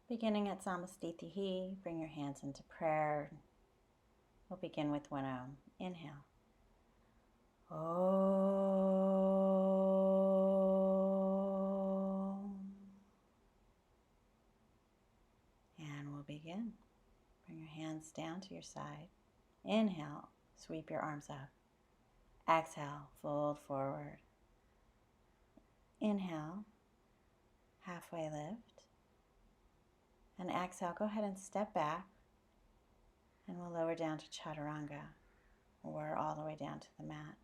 Beginning at Samastitihi, bring your hands into prayer. We'll begin with one Om. Inhale. Om. And we'll begin. Bring your hands down to your side. Inhale, sweep your arms up. Exhale, fold forward. Inhale, halfway lift. And exhale, go ahead and step back. And we'll lower down to Chaturanga, or all the way down to the mat.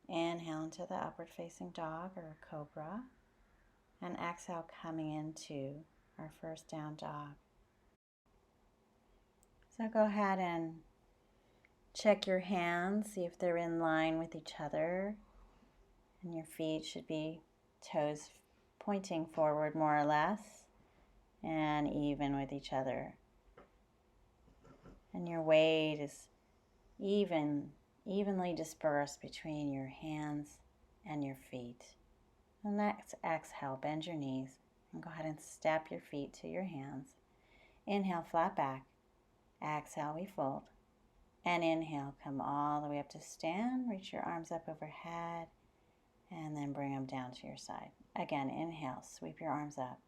Inhale into the upward facing dog or cobra. And exhale, coming into our first down dog. So go ahead and check your hands, see if they're in line with each other. And your feet should be toes pointing forward more or less, and even with each other. And your weight is evenly dispersed between your hands and your feet. And next, exhale, bend your knees, and go ahead and step your feet to your hands. Inhale, flat back. Exhale, we fold. And inhale, come all the way up to stand. Reach your arms up overhead, and then bring them down to your side. Again, inhale, sweep your arms up.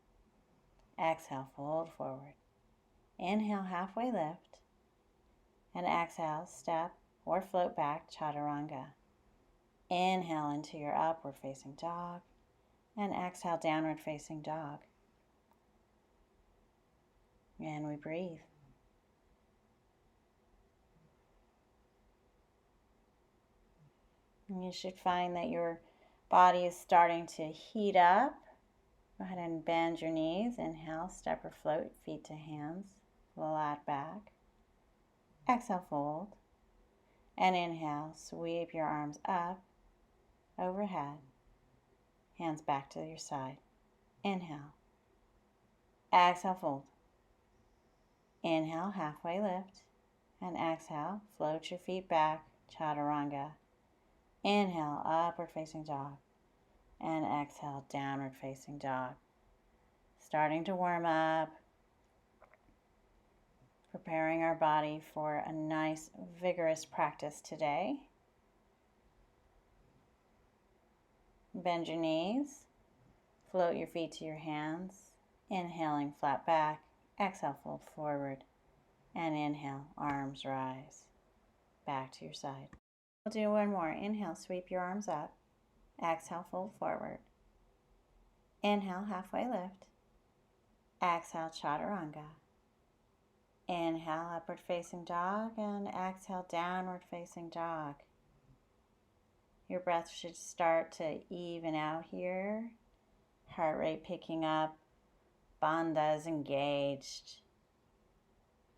Exhale, fold forward. Inhale, halfway lift. And exhale, step or float back, Chaturanga. Inhale into your upward facing dog. And exhale, downward facing dog. And we breathe. And you should find that your body is starting to heat up. Go ahead and bend your knees. Inhale, step or float, feet to hands, flat back. Exhale, fold. And inhale, sweep your arms up, overhead, hands back to your side. Inhale. Exhale, fold. Inhale, halfway lift. And exhale, float your feet back, Chaturanga. Inhale, upward facing dog. And exhale, downward facing dog. Starting to warm up. Preparing our body for a nice, vigorous practice today. Bend your knees. Float your feet to your hands. Inhaling, flat back. Exhale, fold forward. And inhale, arms rise. Back to your side. We'll do one more. Inhale, sweep your arms up. Exhale, fold forward. Inhale, halfway lift. Exhale, Chaturanga. Inhale, upward facing dog, and exhale, downward facing dog. Your breath should start to even out here. Heart rate picking up. Bandha is engaged.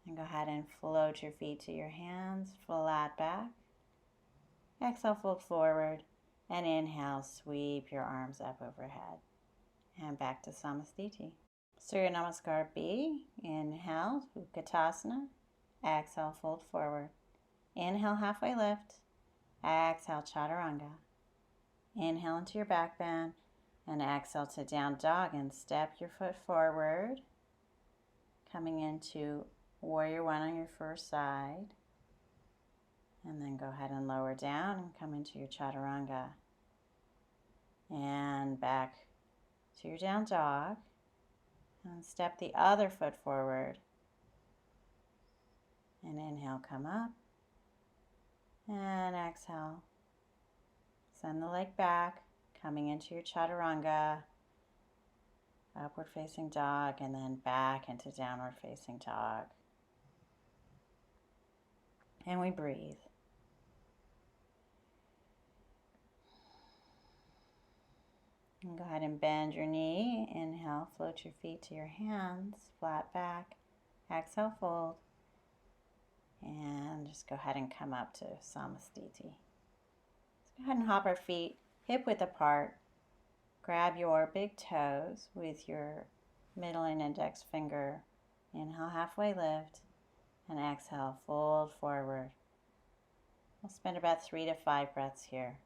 And go ahead and float your feet to your hands, flat back. Exhale, fold forward. And inhale, sweep your arms up overhead. And back to Samastiti. Surya Namaskar B. Inhale, Sukhasana. Exhale, fold forward. Inhale, halfway lift. Exhale, Chaturanga. Inhale into your back bend. And exhale to down dog and step your foot forward. Coming into warrior one on your first side. And then go ahead and lower down and come into your Chaturanga. And back to your down dog. And step the other foot forward. And inhale, come up. And exhale. Send the leg back, coming into your Chaturanga. Upward facing dog, and then back into downward facing dog. And we breathe. And go ahead and bend your knee. Inhale, float your feet to your hands, flat back. Exhale, fold. And just go ahead and come up to Samastiti. Let's go ahead and hop our feet hip width apart. Grab your big toes with your middle and index finger. Inhale, halfway lift. And exhale, fold forward. We'll spend about 3 to 5 breaths here.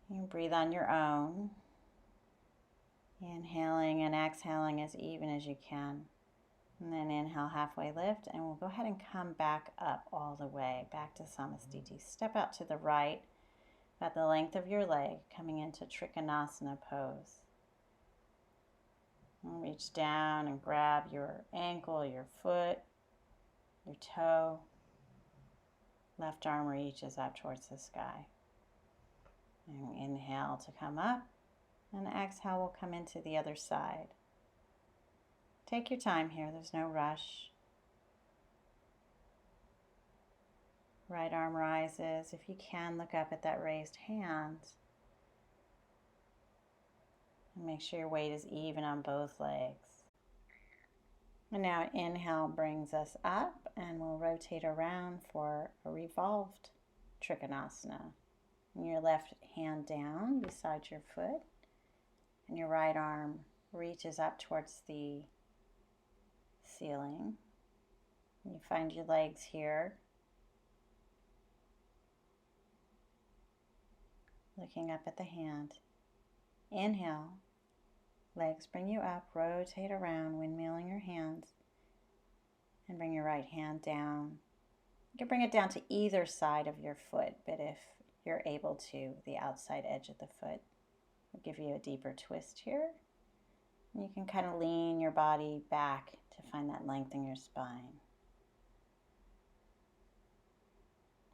You can breathe on your own. Inhaling and exhaling as even as you can. And then inhale, halfway lift, and we'll go ahead and come back up all the way, back to Samastiti. Step out to the right, about the length of your leg, coming into Trikhanasana Pose. And reach down and grab your ankle, your foot, your toe. Left arm reaches up towards the sky. And inhale to come up, and exhale will come into the other side. Take your time here, there's no rush. Right arm rises. If you can, look up at that raised hand. And make sure your weight is even on both legs. And now inhale brings us up, and we'll rotate around for a Revolved Trigonasana. And your left hand down beside your foot, and your right arm reaches up towards the ceiling. You find your legs here, looking up at the hand. Inhale, legs bring you up, rotate around, windmilling your hands, and bring your right hand down. You can bring it down to either side of your foot, but if you're able to, the outside edge of the foot will give you a deeper twist here. And you can kind of lean your body back to find that length in your spine.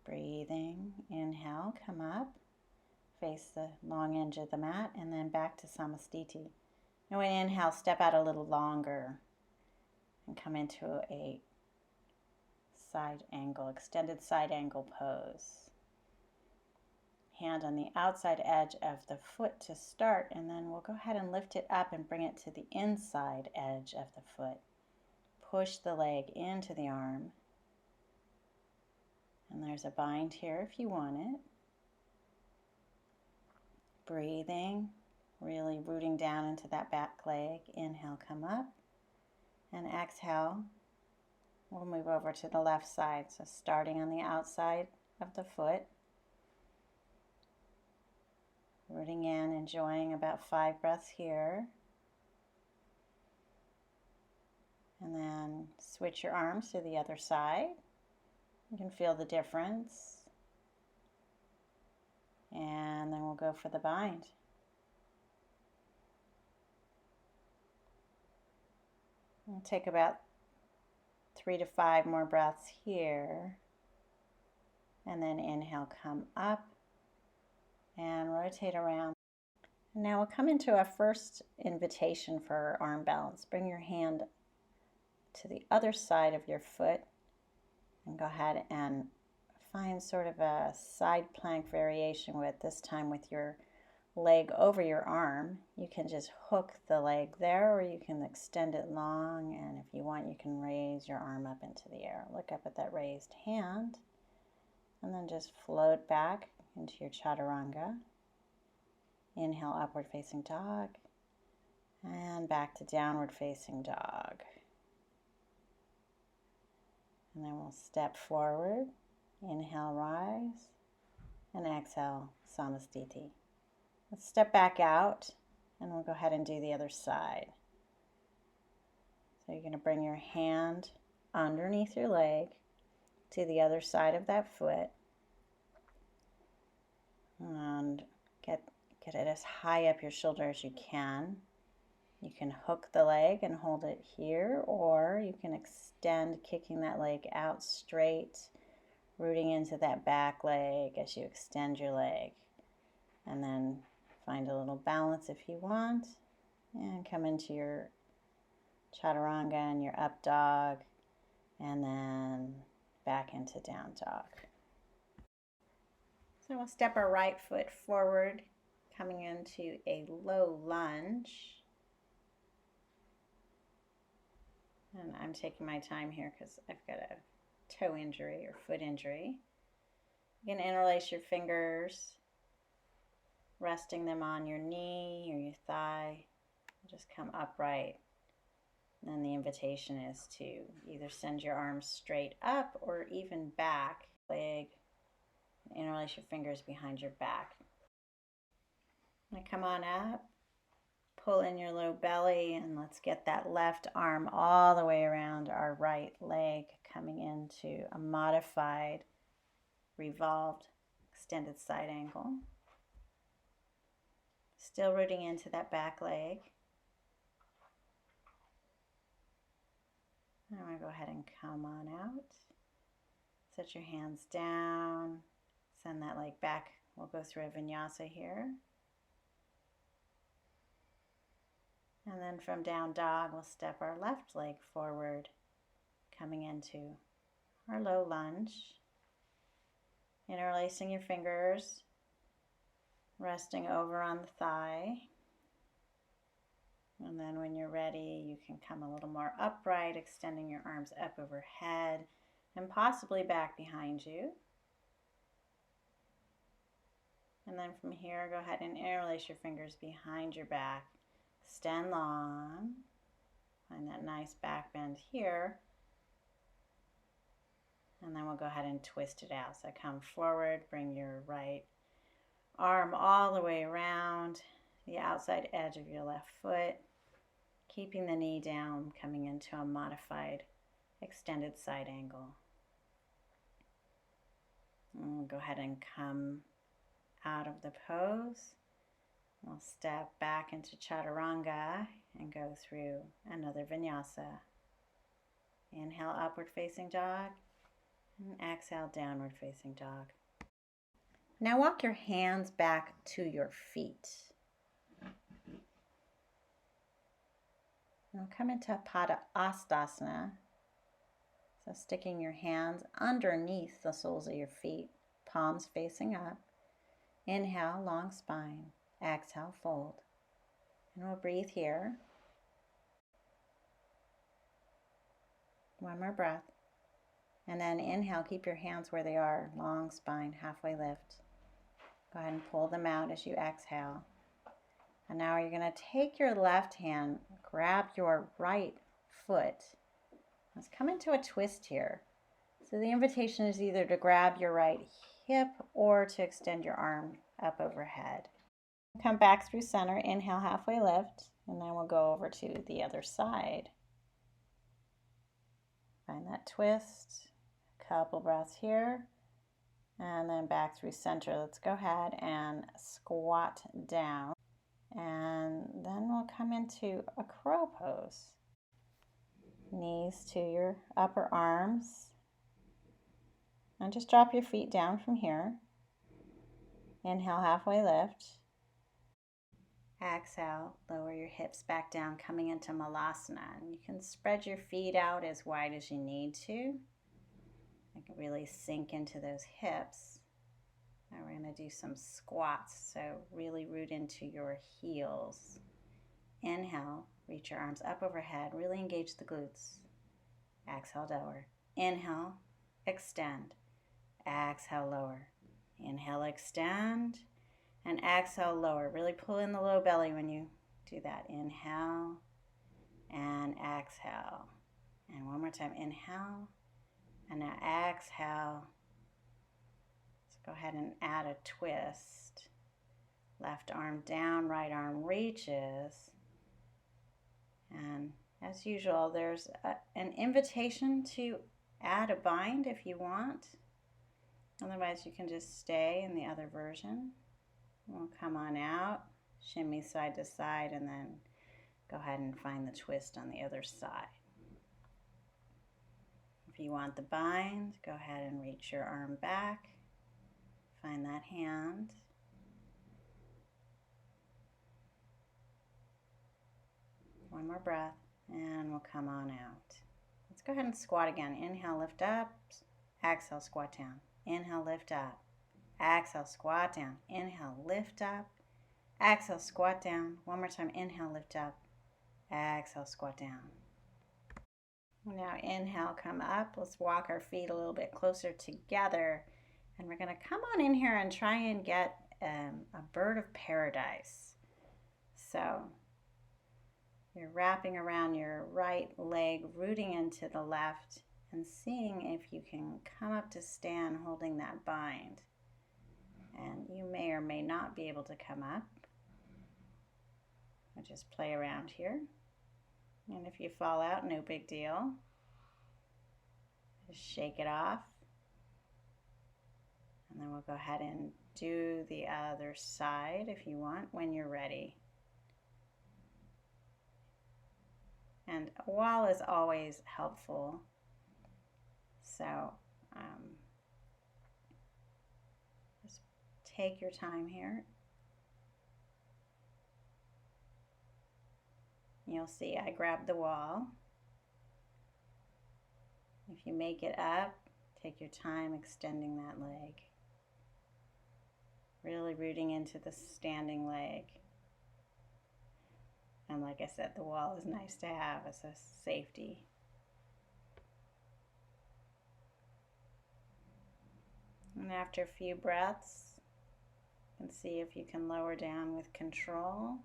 Breathing, inhale, come up, face the long edge of the mat, and then back to Samastiti. Now when inhale, step out a little longer and come into a side angle, extended side angle pose. Hand on the outside edge of the foot to start, and then we'll go ahead and lift it up and bring it to the inside edge of the foot. Push the leg into the arm. And there's a bind here if you want it. Breathing, really rooting down into that back leg. Inhale, come up. And exhale, we'll move over to the left side. So starting on the outside of the foot. Rooting in, enjoying about 5 breaths here. And then switch your arms to the other side. You can feel the difference. And then we'll go for the bind. We'll take about 3 to 5 more breaths here. And then inhale, come up. And rotate around. And now we'll come into our first invitation for arm balance. Bring your hand to the other side of your foot and go ahead and find sort of a side plank variation with this time with your leg over your arm. You can just hook the leg there, or you can extend it long, and if you want you can raise your arm up into the air. Look up at that raised hand and then just float back into your Chaturanga. Inhale, upward facing dog, and back to downward facing dog. And then we'll step forward, inhale, rise, and exhale, Samastiti. Let's step back out, and we'll go ahead and do the other side. So you're going to bring your hand underneath your leg to the other side of that foot. And get it as high up your shoulder as you can. You can hook the leg and hold it here, or you can extend, kicking that leg out straight, rooting into that back leg as you extend your leg. And then find a little balance if you want, and come into your Chaturanga and your up dog, and then back into down dog. So we'll step our right foot forward, coming into a low lunge. And I'm taking my time here because I've got a toe injury or foot injury. You can interlace your fingers, resting them on your knee or your thigh. Just come upright. And then the invitation is to either send your arms straight up or even back, leg. Interlace your fingers behind your back. Now come on up, pull in your low belly, and let's get that left arm all the way around our right leg, coming into a modified revolved extended side angle. Still rooting into that back leg. I'm going to go ahead and come on out. Set your hands down. Send that leg back. We'll go through a vinyasa here. And then from down dog, we'll step our left leg forward, coming into our low lunge. Interlacing your fingers, resting over on the thigh. And then when you're ready, you can come a little more upright, extending your arms up overhead and possibly back behind you. And then from here, go ahead and interlace your fingers behind your back. Extend long. Find that nice back bend here. And then we'll go ahead and twist it out. So come forward, bring your right arm all the way around the outside edge of your left foot, keeping the knee down, coming into a modified extended side angle. And we'll go ahead and come out of the pose. We'll step back into Chaturanga and go through another vinyasa. Inhale, upward facing dog, and exhale, downward facing dog. Now walk your hands back to your feet. Now come into Astasana. So sticking your hands underneath the soles of your feet, palms facing up. Inhale, long spine. Exhale, fold. And we'll breathe here. One more breath. And then inhale, keep your hands where they are, long spine, halfway lift. Go ahead and pull them out as you exhale. And now you're going to take your left hand, grab your right foot. Let's come into a twist here. So the invitation is either to grab your right hip or to extend your arm up overhead. Come back through center, inhale, halfway lift, and then we'll go over to the other side. Find that twist, couple breaths here, and then back through center. Let's go ahead and squat down, and then we'll come into a crow pose. Knees to your upper arms, and just drop your feet down from here. Inhale, halfway lift. Exhale, lower your hips back down, coming into Malasana. And you can spread your feet out as wide as you need to. You can really sink into those hips. Now we're going to do some squats, so really root into your heels. Inhale, reach your arms up overhead, really engage the glutes. Exhale, lower. Inhale, extend. Exhale, lower. Inhale, extend. And exhale, lower. Really pull in the low belly when you do that. Inhale and exhale. And one more time. Inhale and now exhale. Let's go ahead and add a twist. Left arm down, right arm reaches. And as usual, there's an invitation to add a bind if you want. Otherwise, you can just stay in the other version. We'll come on out, shimmy side to side, and then go ahead and find the twist on the other side. If you want the bind, go ahead and reach your arm back. Find that hand. One more breath, and we'll come on out. Let's go ahead and squat again. Inhale, lift up. Exhale, squat down. Inhale, lift up. Exhale, squat down. Inhale, lift up. Exhale, squat down. One more time. Inhale, lift up. Exhale, squat down. Now inhale, come up. Let's walk our feet a little bit closer together. And we're going to come on in here and try and get a bird of paradise. So you're wrapping around your right leg, rooting into the left, and seeing if you can come up to stand holding that bind. And you may or may not be able to come up. We'll just play around here. And if you fall out, no big deal. Just shake it off. And then we'll go ahead and do the other side if you want when you're ready. And a wall is always helpful. So just take your time here. You'll see I grabbed the wall. If you make it up, take your time extending that leg. Really rooting into the standing leg. And like I said, the wall is nice to have as a safety. And after a few breaths, you can see if you can lower down with control.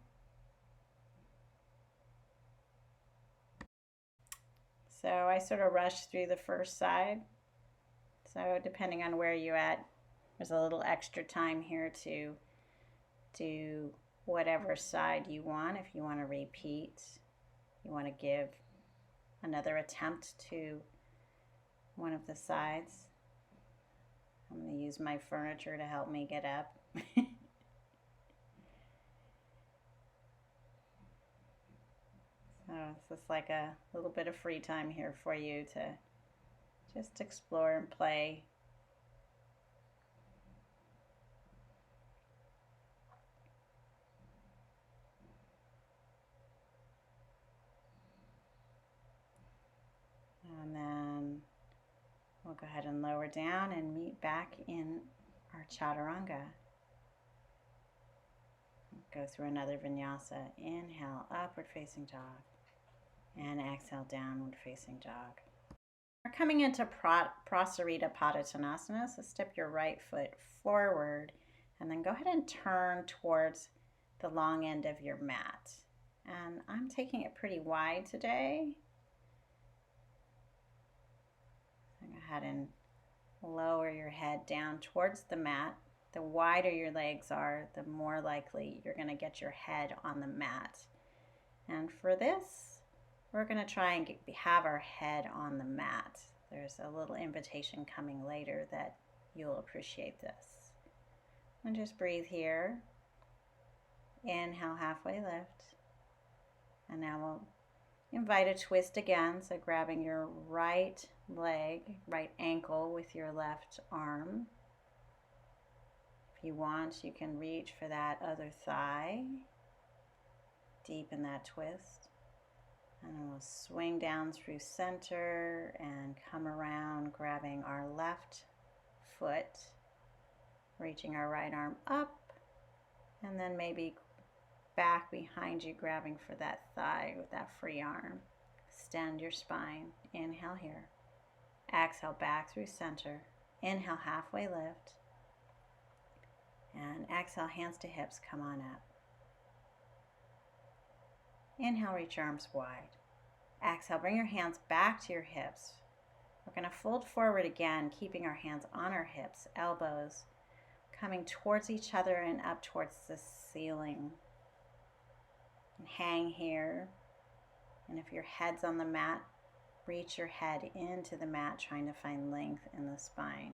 So I sort of rushed through the first side. So depending on where you're at, there's a little extra time here to do whatever side you want. If you want to repeat, you want to give another attempt to one of the sides. I'm going to use my furniture to help me get up. So it's just like a little bit of free time here for you to just explore and play. And then we'll go ahead and lower down and meet back in our Chaturanga. Go through another Vinyasa. Inhale, upward facing dog. And exhale, downward facing dog. We're coming into Prostarita Tanasana. So step your right foot forward and then go ahead and turn towards the long end of your mat. And I'm taking it pretty wide today. So go ahead and lower your head down towards the mat. The wider your legs are, the more likely you're going to get your head on the mat. And for this, we're going to try and have our head on the mat. There's a little invitation coming later that you'll appreciate this. And just breathe here. Inhale, halfway lift. And now we'll invite a twist again. So grabbing your right leg, right ankle with your left arm. If you want, you can reach for that other thigh. Deepen that twist. And then we'll swing down through center and come around, grabbing our left foot, reaching our right arm up, and then maybe back behind you, grabbing for that thigh with that free arm. Extend your spine. Inhale here. Exhale back through center. Inhale, halfway lift. And exhale, hands to hips, come on up. Inhale, reach your arms wide. Exhale, bring your hands back to your hips. We're going to fold forward again, keeping our hands on our hips, elbows coming towards each other and up towards the ceiling. And hang here. And if your head's on the mat, reach your head into the mat, trying to find length in the spine.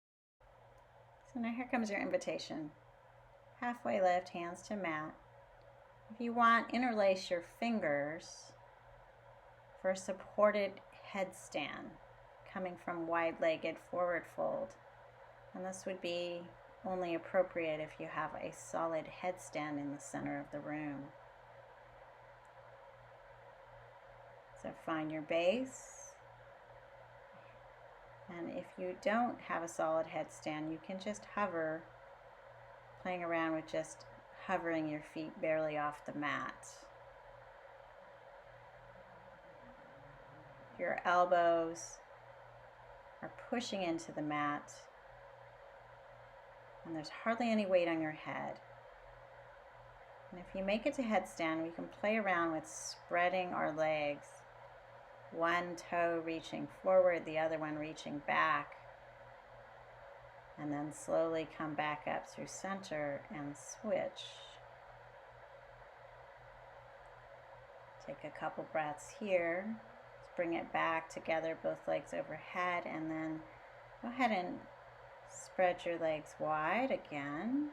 So now here comes your invitation. Halfway lift, hands to mat. If you want, interlace your fingers for a supported headstand, coming from wide-legged forward fold. And this would be only appropriate if you have a solid headstand in the center of the room. So find your base. And if you don't have a solid headstand, you can just hover, playing around with just hovering your feet barely off the mat. Your elbows are pushing into the mat, and there's hardly any weight on your head. And if you make it to headstand, we can play around with spreading our legs, one toe reaching forward, the other one reaching back, and then slowly come back up through center and switch. Take a couple breaths here. Let's bring it back together, both legs overhead, and then go ahead and spread your legs wide again.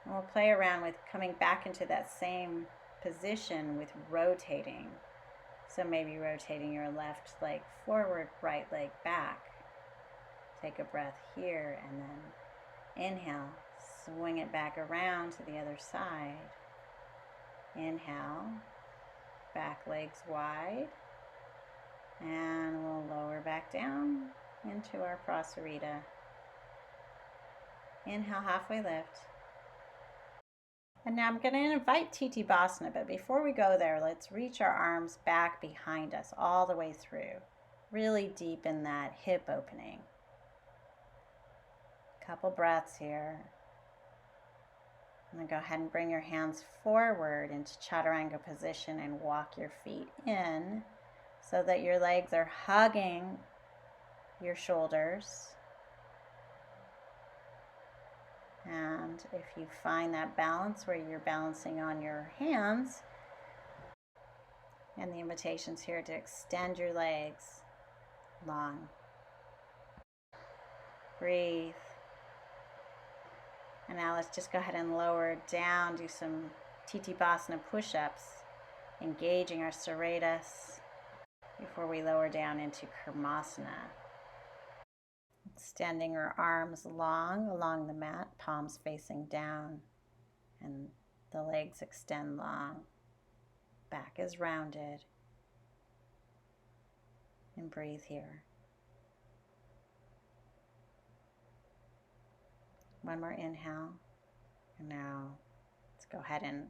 And we'll play around with coming back into that same position with rotating. So maybe rotating your left leg forward, right leg back. Take a breath here and then inhale, swing it back around to the other side. Inhale, back legs wide, and we'll lower back down into our Prostarita. Inhale, halfway lift. And now I'm going to invite Titibasana, but before we go there, let's reach our arms back behind us all the way through. Really deep in that hip opening. Couple breaths here. And then go ahead and bring your hands forward into Chaturanga position and walk your feet in so that your legs are hugging your shoulders. And if you find that balance where you're balancing on your hands, and the invitation's here to extend your legs long. Breathe. And now let's just go ahead and lower down, do some Titibasana Push-Ups, engaging our serratus before we lower down into Karmasana. Extending our arms long along the mat, palms facing down, and the legs extend long. Back is rounded. And breathe here. One more inhale. And now let's go ahead and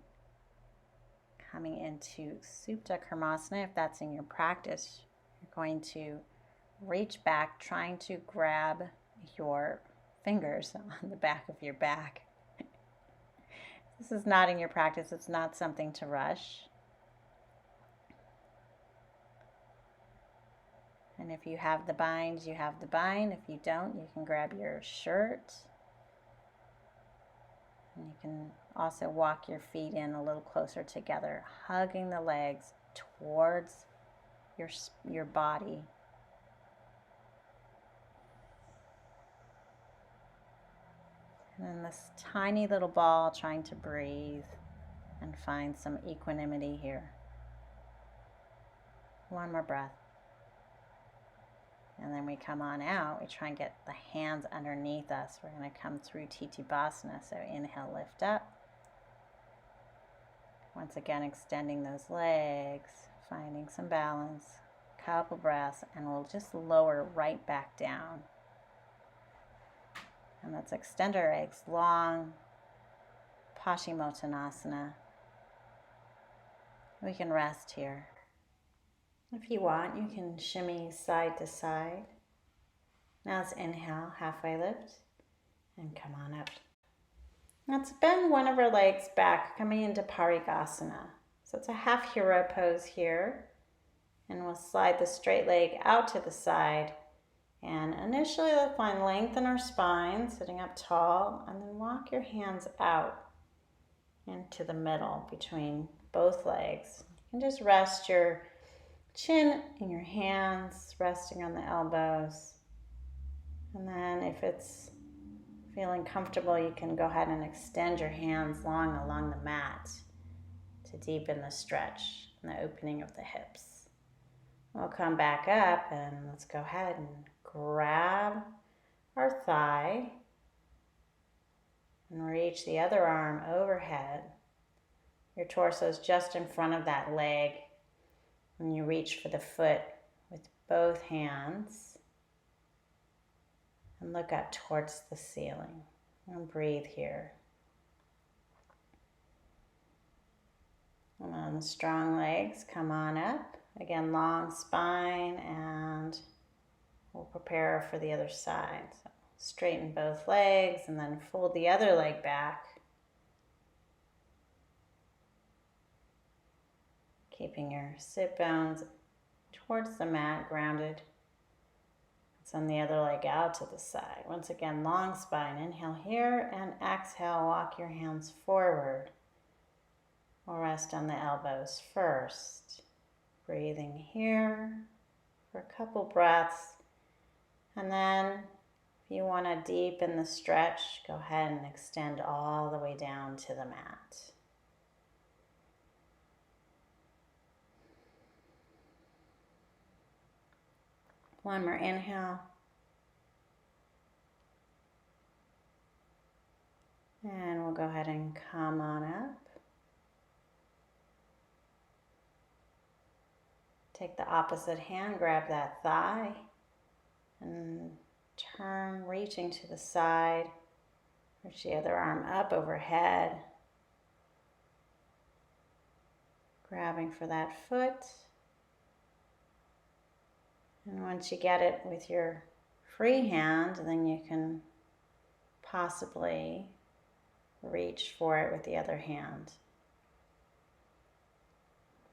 coming into Supta Karmasana. If that's in your practice, you're going to reach back, trying to grab your fingers on the back of your back. This is not in your practice. It's not something to rush. And if you have the bind, you have the bind. If you don't, you can grab your shirt. And you can also walk your feet in a little closer together, hugging the legs towards your body. And then this tiny little ball trying to breathe and find some equanimity here. One more breath. And then we come on out. We try and get the hands underneath us. We're going to come through Titibasana. So inhale, lift up. Once again, extending those legs, finding some balance. Couple breaths, and we'll just lower right back down. And let's extend our legs long. Paschimottanasana. We can rest here. If you want, you can shimmy side to side. Now let's inhale, halfway lift, and come on up. Let's bend one of our legs back, coming into Parigasana. So it's a half hero pose here. And we'll slide the straight leg out to the side. And initially, let's find length in our spine, sitting up tall, and then walk your hands out into the middle between both legs. You can just rest your chin in your hands, resting on the elbows. And then if it's feeling comfortable, you can go ahead and extend your hands long along the mat to deepen the stretch and the opening of the hips. We'll come back up and let's go ahead and grab our thigh and reach the other arm overhead. Your torso is just in front of that leg. And you reach for the foot with both hands and look up towards the ceiling. And breathe here. And on the strong legs, come on up. Again, long spine, and we'll prepare for the other side. So straighten both legs and then fold the other leg back. Keeping your sit bones towards the mat, grounded. Send the other leg out to the side. Once again, long spine. Inhale here and exhale. Walk your hands forward. We'll rest on the elbows first. Breathing here for a couple breaths. And then if you want to deepen the stretch, go ahead and extend all the way down to the mat. One more inhale. And we'll go ahead and come on up. Take the opposite hand, grab that thigh, and turn, reaching to the side. Reach the other arm up overhead. Grabbing for that foot. And once you get it with your free hand, then you can possibly reach for it with the other hand.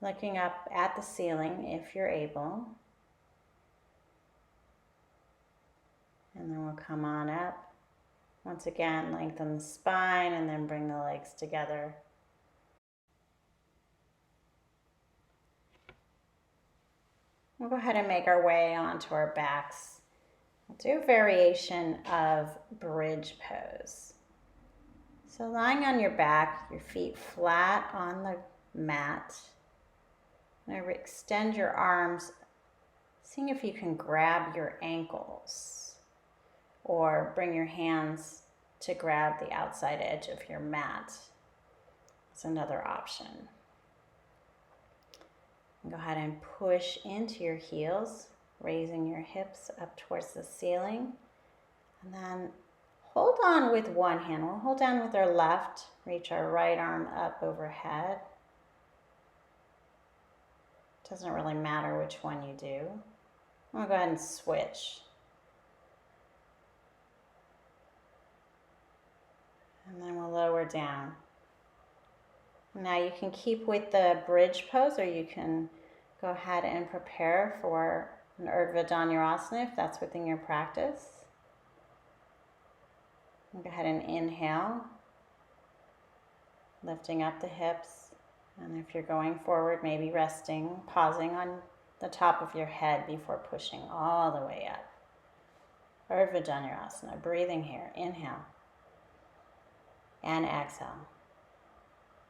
Looking up at the ceiling if you're able. And then we'll come on up. Once again, lengthen the spine and then bring the legs together. We'll go ahead and make our way onto our backs. We'll do a variation of bridge pose. So lying on your back, your feet flat on the mat. Now extend your arms, seeing if you can grab your ankles or bring your hands to grab the outside edge of your mat. That's another option. Go ahead and push into your heels, raising your hips up towards the ceiling. And then hold on with one hand. We'll hold down with our left, reach our right arm up overhead. Doesn't really matter which one you do. I'm gonna go ahead and switch. And then we'll lower down. Now you can keep with the bridge pose, or you can go ahead and prepare for an Urdhva Dhanurasana if that's within your practice. Go ahead and inhale, lifting up the hips. And if you're going forward, maybe resting, pausing on the top of your head before pushing all the way up. Urdhva Dhanurasana, breathing here. Inhale and exhale.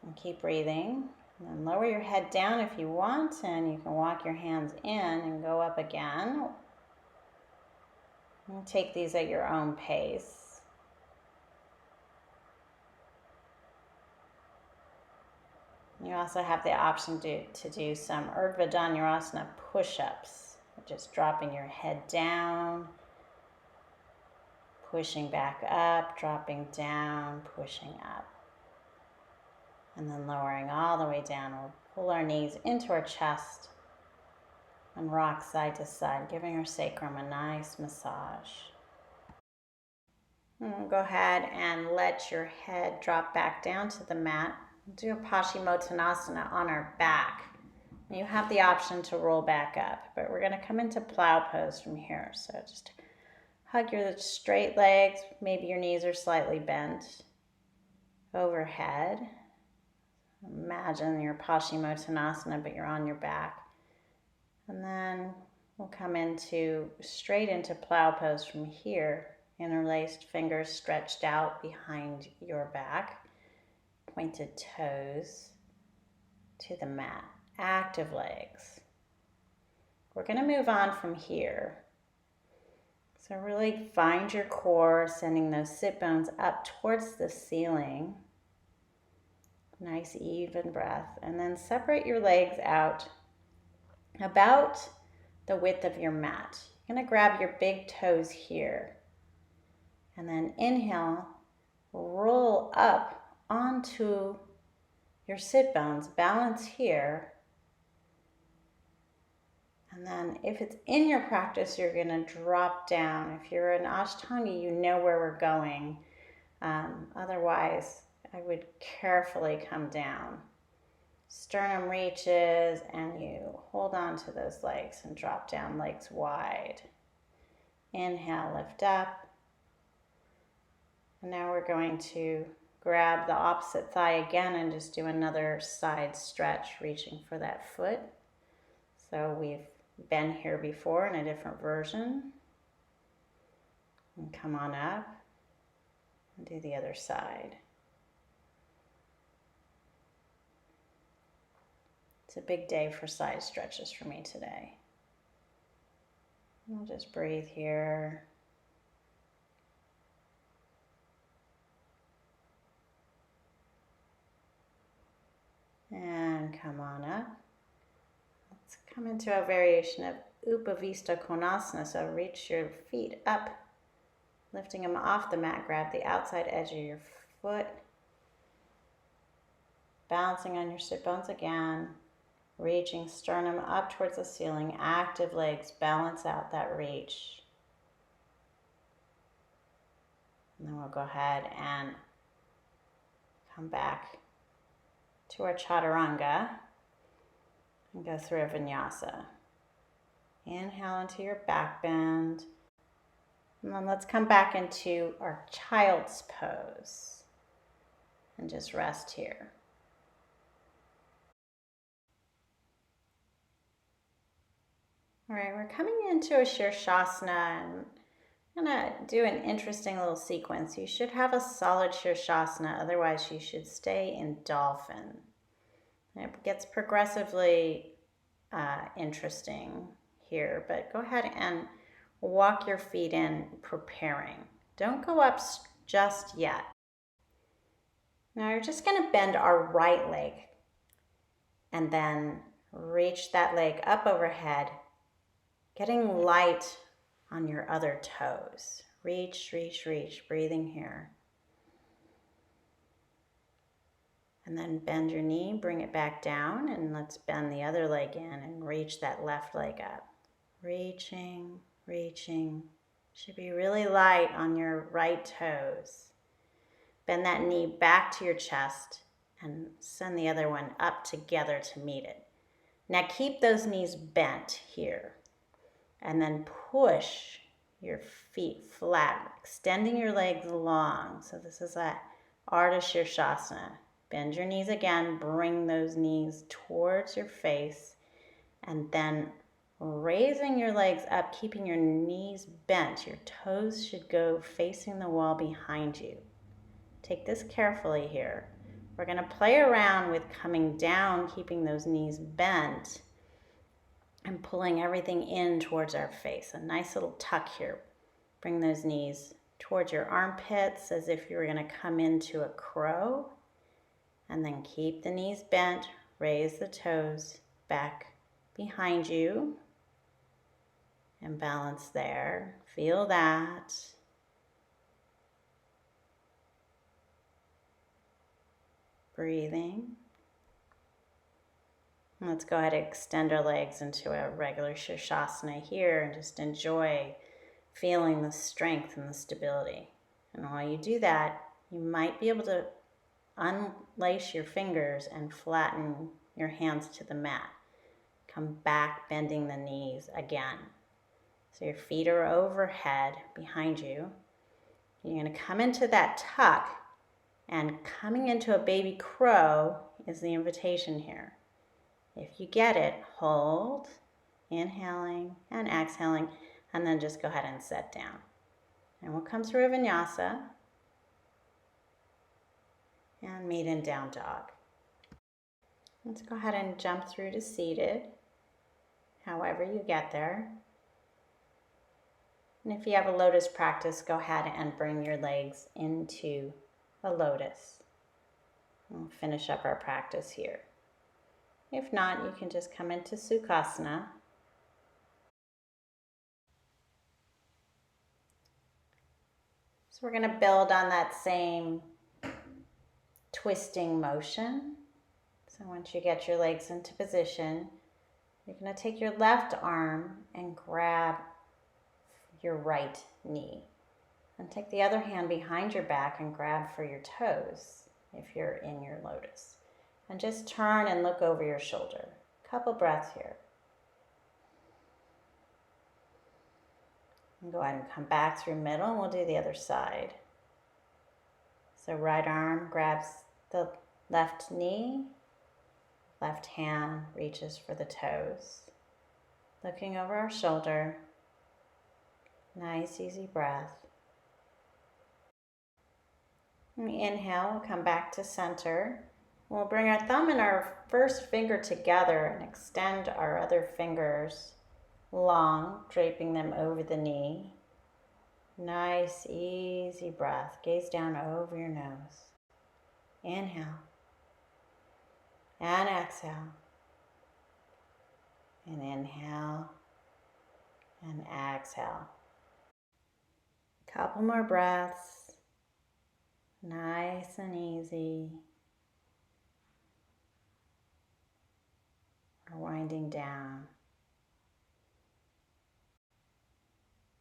And keep breathing. And then lower your head down if you want, and you can walk your hands in and go up again. And take these at your own pace. You also have the option to do some Urdhva Dhanurasana push-ups, just dropping your head down, pushing back up, dropping down, pushing up. And then lowering all the way down. We'll pull our knees into our chest and rock side to side, giving our sacrum a nice massage. And we'll go ahead and let your head drop back down to the mat. Do a Paschimottanasana on our back. You have the option to roll back up, but we're going to come into Plow Pose from here. So just hug your straight legs. Maybe your knees are slightly bent overhead. Imagine your Paschimottanasana, but you're on your back. And then we'll come straight into Plow Pose from here. Interlaced fingers stretched out behind your back. Pointed toes to the mat. Active legs. We're going to move on from here. So really find your core, sending those sit bones up towards the ceiling. Nice even breath. And then separate your legs out about the width of your mat. You're going to grab your big toes here. And then inhale, roll up onto your sit bones, balance here. And then if it's in your practice, you're going to drop down. If you're in Ashtanga, you know where we're going. Otherwise, I would carefully come down. Sternum reaches and you hold on to those legs and drop down, legs wide. Inhale, lift up. And now we're going to grab the opposite thigh again and just do another side stretch, reaching for that foot. So we've been here before in a different version. And come on up and do the other side. It's a big day for side stretches for me today. I'll just breathe here. And come on up. Let's come into a variation of Upavista Konasana. So reach your feet up, lifting them off the mat. Grab the outside edge of your foot. Balancing on your sit bones again. Reaching sternum up towards the ceiling. Active legs, balance out that reach. And then we'll go ahead and come back to our Chaturanga and go through a Vinyasa. Inhale into your back bend. And then let's come back into our child's pose and just rest here. All right, we're coming into a Sukhasana, and I'm gonna do an interesting little sequence. You should have a solid Sukhasana, otherwise you should stay in dolphin. And it gets progressively interesting here, but go ahead and walk your feet in, preparing. Don't go up just yet. Now you're just gonna bend our right leg and then reach that leg up overhead, getting light on your other toes. Reach, reach, reach, breathing here. And then bend your knee, bring it back down, and let's bend the other leg in and reach that left leg up. Reaching, reaching. Should be really light on your right toes. Bend that knee back to your chest and send the other one up together to meet it. Now keep those knees bent here. And then push your feet flat, extending your legs long. So this is that Ardha Sirsasana. Bend your knees again, bring those knees towards your face, and then raising your legs up, keeping your knees bent. Your toes should go facing the wall behind you. Take this carefully here. We're going to play around with coming down, keeping those knees bent, and pulling everything in towards our face. A nice little tuck here. Bring those knees towards your armpits as if you were going to come into a crow. And then keep the knees bent. Raise the toes back behind you. And balance there. Feel that. Breathing. Let's go ahead and extend our legs into a regular Sukhasana here and just enjoy feeling the strength and the stability. And while you do that, you might be able to unlace your fingers and flatten your hands to the mat. Come back, bending the knees again. So your feet are overhead behind you. You're going to come into that tuck, and coming into a baby crow is the invitation here. If you get it, hold, inhaling and exhaling, and then just go ahead and set down. And we'll come through a Vinyasa and meet in down dog. Let's go ahead and jump through to seated, however you get there. And if you have a lotus practice, go ahead and bring your legs into a lotus. We'll finish up our practice here. If not, you can just come into Sukhasana. So we're going to build on that same twisting motion. So once you get your legs into position, you're going to take your left arm and grab your right knee. And take the other hand behind your back and grab for your toes if you're in your lotus. And just turn and look over your shoulder. Couple breaths here. And go ahead and come back through middle, and we'll do the other side. So right arm grabs the left knee, left hand reaches for the toes. Looking over our shoulder. Nice, easy breath. And we inhale, we'll come back to center. We'll bring our thumb and our first finger together and extend our other fingers long, draping them over the knee. Nice, easy breath. Gaze down over your nose. Inhale. And exhale. And inhale. And exhale. Couple more breaths. Nice and easy. We're winding down.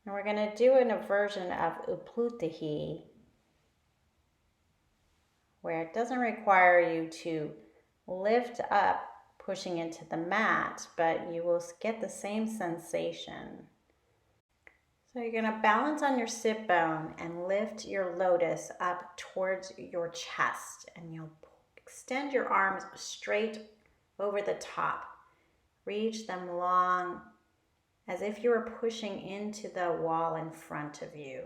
And we're going to do a version of Upavista, where it doesn't require you to lift up, pushing into the mat, but you will get the same sensation. So you're going to balance on your sit bone and lift your lotus up towards your chest, and you'll extend your arms straight over the top. Reach them long as if you were pushing into the wall in front of you.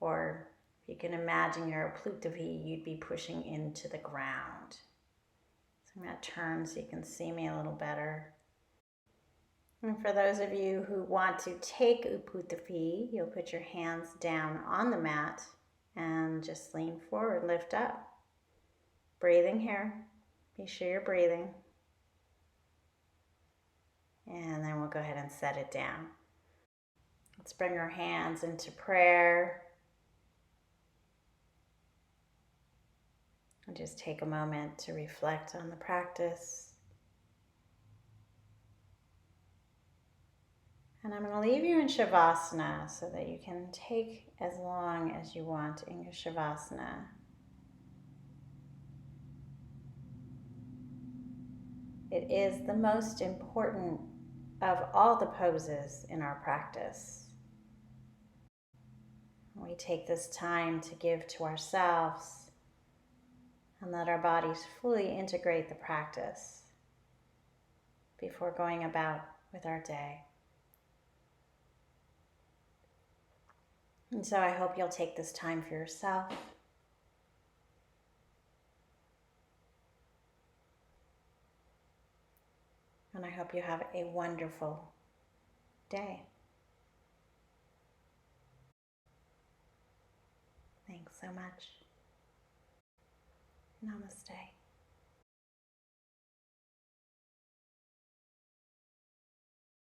Or if you can imagine your Upavista, you'd be pushing into the ground. So I'm going to turn so you can see me a little better. And for those of you who want to take Upavista, you'll put your hands down on the mat and just lean forward, lift up. Breathing here. Be sure you're breathing. And then we'll go ahead and set it down. Let's bring our hands into prayer. And just take a moment to reflect on the practice. And I'm going to leave you in Shavasana so that you can take as long as you want in your Shavasana. It is the most important of all the poses in our practice. We take this time to give to ourselves and let our bodies fully integrate the practice before going about with our day. And so I hope you'll take this time for yourself. And I hope you have a wonderful day. Thanks so much. Namaste.